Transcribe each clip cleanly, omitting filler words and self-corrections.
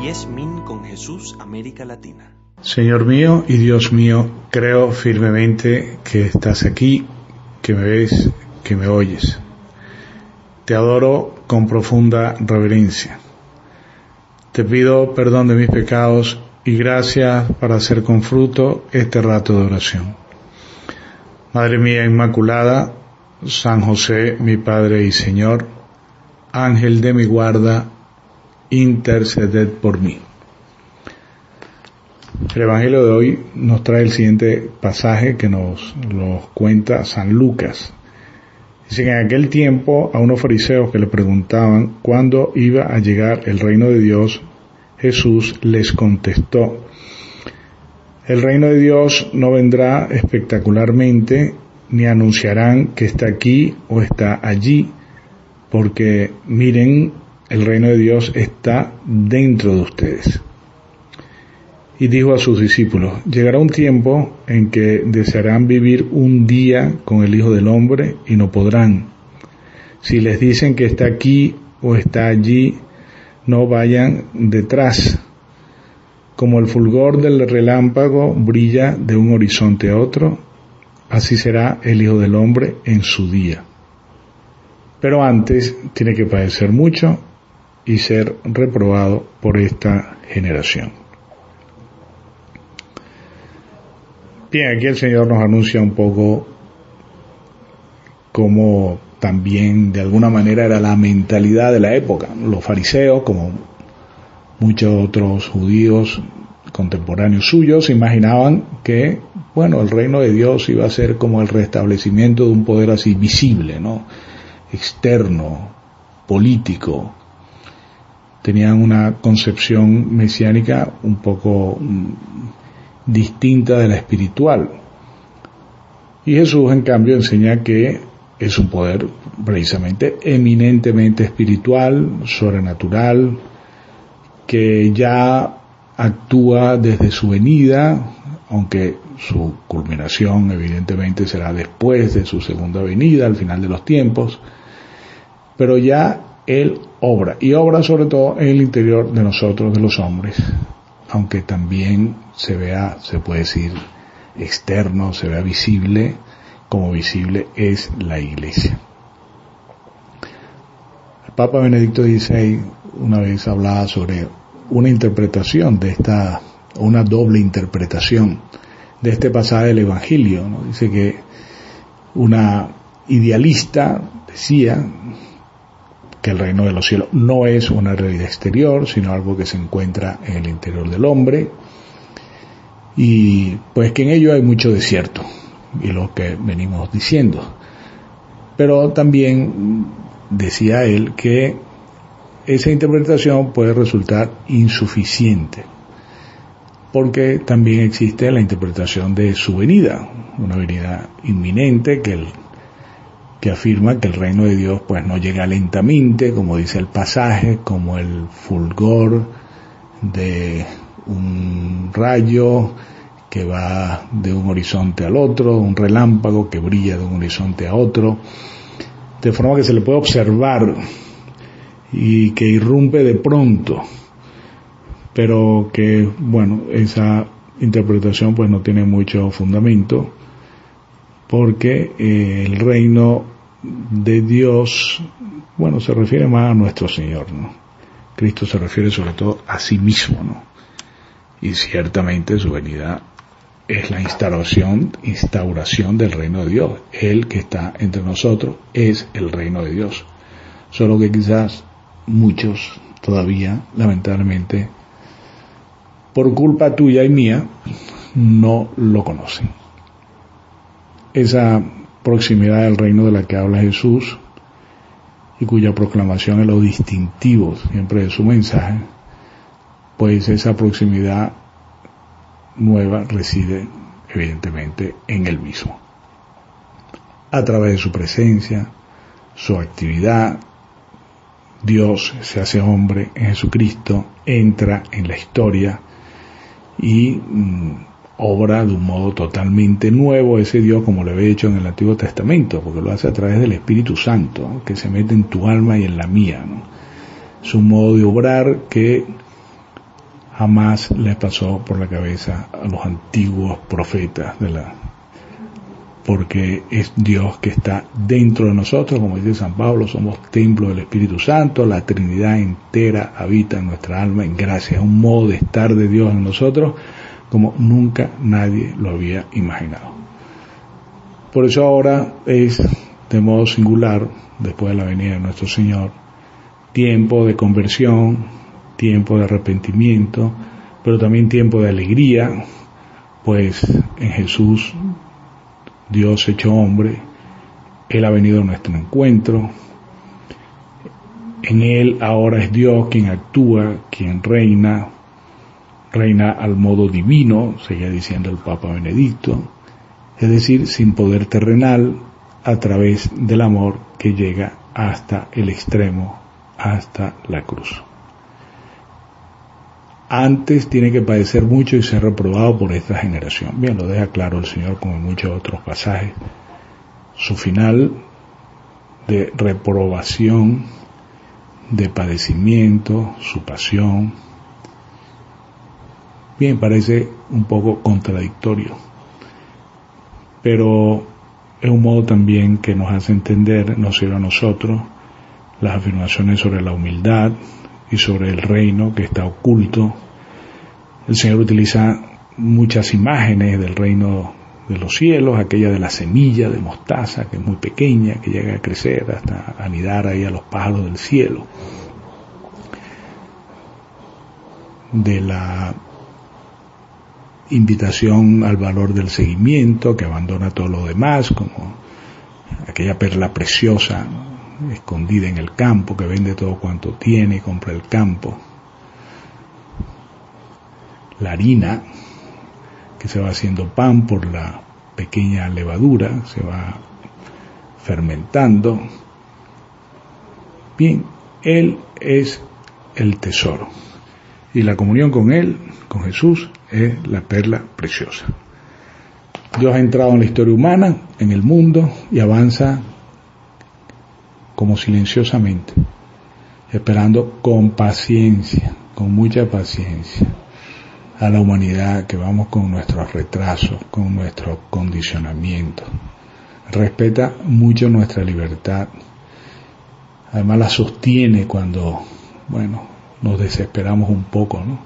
10 Min con Jesús, América Latina. Señor mío y Dios mío, creo firmemente que estás aquí, que me ves, que me oyes. Te adoro con profunda reverencia. Te pido perdón de mis pecados y gracias para hacer con fruto este rato de oración. Madre mía Inmaculada, San José, mi Padre y Señor, Ángel de mi guarda, interceded por mí. El Evangelio de hoy nos trae el siguiente pasaje que nos lo cuenta San Lucas. Dice que en aquel tiempo a unos fariseos que le preguntaban cuándo iba a llegar el reino de Dios, Jesús les contestó: el reino de Dios no vendrá espectacularmente, ni anunciarán que está aquí o está allí, porque miren, el reino de Dios está dentro de ustedes. Y dijo a sus discípulos: llegará un tiempo en que desearán vivir un día con el Hijo del Hombre y no podrán. Si les dicen que está aquí o está allí, no vayan detrás. Como el fulgor del relámpago brilla de un horizonte a otro, así será el Hijo del Hombre en su día. Pero antes tiene que padecer mucho y ser reprobado por esta generación. Bien, aquí el Señor nos anuncia un poco cómo también de alguna manera era la mentalidad de la época. Los fariseos, como muchos otros judíos contemporáneos suyos, imaginaban que, bueno, el reino de Dios iba a ser como el restablecimiento de un poder así visible, ¿no? Externo, político. Tenían una concepción mesiánica un poco distinta de la espiritual. Y Jesús, en cambio, enseña que es un poder precisamente eminentemente espiritual, sobrenatural, que ya actúa desde su venida, aunque su culminación evidentemente será después de su segunda venida, al final de los tiempos, pero ya Él obra, y obra sobre todo en el interior de nosotros, de los hombres, aunque también se vea, se puede decir, externo, se vea visible, como visible es la Iglesia. El Papa Benedicto XVI una vez hablaba sobre una interpretación de una doble interpretación de este pasaje del Evangelio, ¿no? Dice que una idealista decía que el reino de los cielos no es una realidad exterior, sino algo que se encuentra en el interior del hombre, y pues que en ello hay mucho desierto, y lo que venimos diciendo. Pero también decía él que esa interpretación puede resultar insuficiente, porque también existe la interpretación de su venida, una venida inminente que afirma que el reino de Dios pues no llega lentamente, como dice el pasaje, como el fulgor de un rayo que va de un horizonte al otro, un relámpago que brilla de un horizonte a otro, de forma que se le puede observar y que irrumpe de pronto, pero que, bueno, esa interpretación pues no tiene mucho fundamento, porque el reino de Dios, bueno, se refiere más a nuestro Señor, ¿no? Cristo se refiere sobre todo a sí mismo, ¿no? Y ciertamente su venida es la instauración del reino de Dios. Él que está entre nosotros es el reino de Dios. Solo que quizás muchos todavía, lamentablemente, por culpa tuya y mía, no lo conocen. Esa proximidad del reino de la que habla Jesús y cuya proclamación es lo distintivo siempre de su mensaje, pues esa proximidad nueva reside evidentemente en Él mismo, a través de su presencia, su actividad. Dios se hace hombre en Jesucristo, entra en la historia y obra de un modo totalmente nuevo ese Dios, como lo había hecho en el Antiguo Testamento, porque lo hace a través del Espíritu Santo, ¿no?, que se mete en tu alma y en la mía, ¿no? Es un modo de obrar que jamás les pasó por la cabeza a los antiguos profetas porque es Dios que está dentro de nosotros, como dice San Pablo, somos templo del Espíritu Santo, la Trinidad entera habita en nuestra alma en gracia, un modo de estar de Dios en nosotros como nunca nadie lo había imaginado. Por eso ahora es de modo singular, después de la venida de nuestro Señor, tiempo de conversión, tiempo de arrepentimiento, pero también tiempo de alegría, pues en Jesús Dios hecho hombre, Él ha venido a nuestro encuentro, en Él ahora es Dios quien actúa, quien reina al modo divino, seguía diciendo el Papa Benedicto, es decir, sin poder terrenal, a través del amor que llega hasta el extremo, hasta la cruz. Antes tiene que padecer mucho y ser reprobado por esta generación. Bien, lo deja claro el Señor como en muchos otros pasajes. Su final de reprobación, de padecimiento, su pasión. Bien, parece un poco contradictorio, pero es un modo también que nos hace entender, no solo a nosotros, las afirmaciones sobre la humildad y sobre el reino que está oculto. El Señor utiliza muchas imágenes del reino de los cielos, aquella de la semilla de mostaza, que es muy pequeña, que llega a crecer hasta anidar ahí a los pájaros del cielo, de la invitación al valor del seguimiento, que abandona todo lo demás, como aquella perla preciosa, ¿no?, escondida en el campo, que vende todo cuanto tiene y compra el campo. La harina, que se va haciendo pan por la pequeña levadura, se va fermentando. Bien, Él es el tesoro. Y la comunión con Él, con Jesús, es la perla preciosa. Dios ha entrado en la historia humana, en el mundo, y avanza como silenciosamente, esperando con paciencia, con mucha paciencia, a la humanidad que vamos con nuestros retrasos, con nuestro condicionamiento. Respeta mucho nuestra libertad. Además la sostiene cuando, nos desesperamos un poco, ¿no?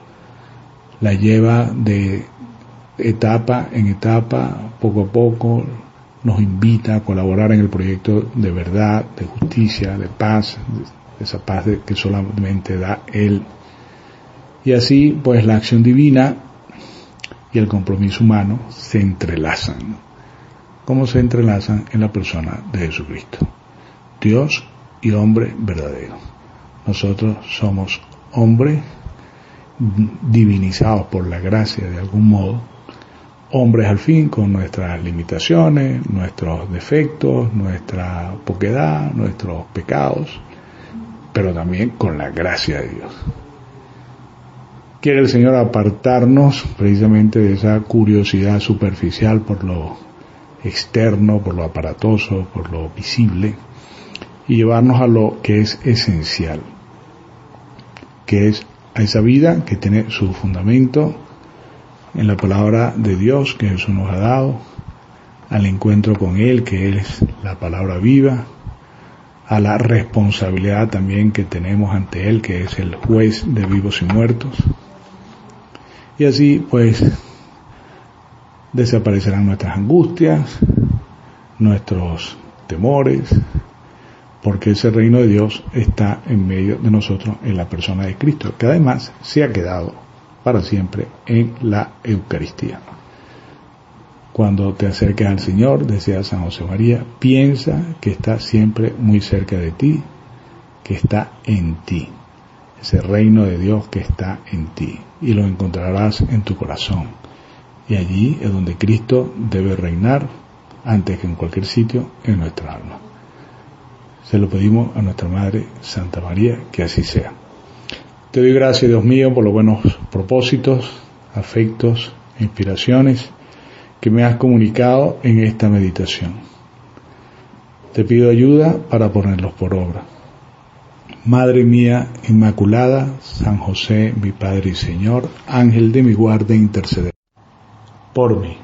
La lleva de etapa en etapa, poco a poco, nos invita a colaborar en el proyecto de verdad, de justicia, de paz, de esa paz que solamente da Él. Y así, pues, la acción divina y el compromiso humano se entrelazan. ¿Cómo se entrelazan? En la persona de Jesucristo. Dios y hombre verdadero. Nosotros somos hombres divinizados por la gracia de algún modo, hombres al fin con nuestras limitaciones, nuestros defectos, nuestra poquedad, nuestros pecados, pero también con la gracia de Dios. Quiere el Señor apartarnos precisamente de esa curiosidad superficial por lo externo, por lo aparatoso, por lo visible, y llevarnos a lo que es esencial, que es a esa vida que tiene su fundamento en la palabra de Dios que Jesús nos ha dado, al encuentro con Él, que Él es la palabra viva, a la responsabilidad también que tenemos ante Él, que es el juez de vivos y muertos. Y así, pues, desaparecerán nuestras angustias, nuestros temores, porque ese reino de Dios está en medio de nosotros en la persona de Cristo, que además se ha quedado para siempre en la Eucaristía. Cuando te acerques al Señor, decía San José María, piensa que está siempre muy cerca de ti, que está en ti, ese reino de Dios que está en ti, y lo encontrarás en tu corazón. Y allí es donde Cristo debe reinar, antes que en cualquier sitio, en nuestra alma. Se lo pedimos a nuestra Madre Santa María, que así sea. Te doy gracias, Dios mío, por los buenos propósitos, afectos, inspiraciones que me has comunicado en esta meditación. Te pido ayuda para ponerlos por obra. Madre mía Inmaculada, San José, mi Padre y Señor, Ángel de mi guarda, interceder por mí.